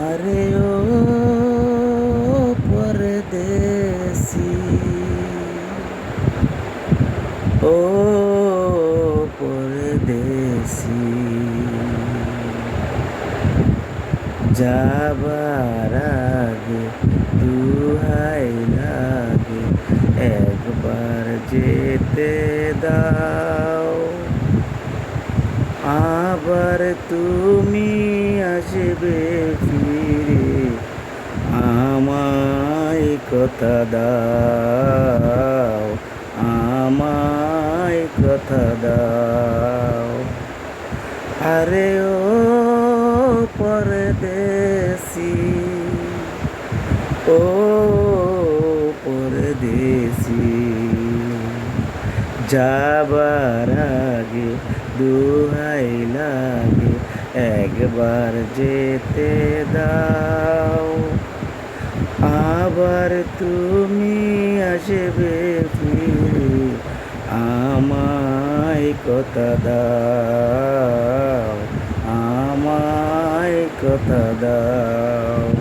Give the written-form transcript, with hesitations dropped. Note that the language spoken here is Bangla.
আরে ও পরদেশি, ও পরদেশি, যাবার আগে দুহাই লাগে একবার যেতে দাও। আবার তুমি আসবে ফিরে, আমায় কথা দাও, আমায় কথা দাও। আরে ও পরদেশি, ও পরদেশি, যাবার আগে দুহাই লাগে একবার যেতে দাও। আবার তুমি আসবে ফিরে, আমায় কথা দাও, আমায় কথা দাও।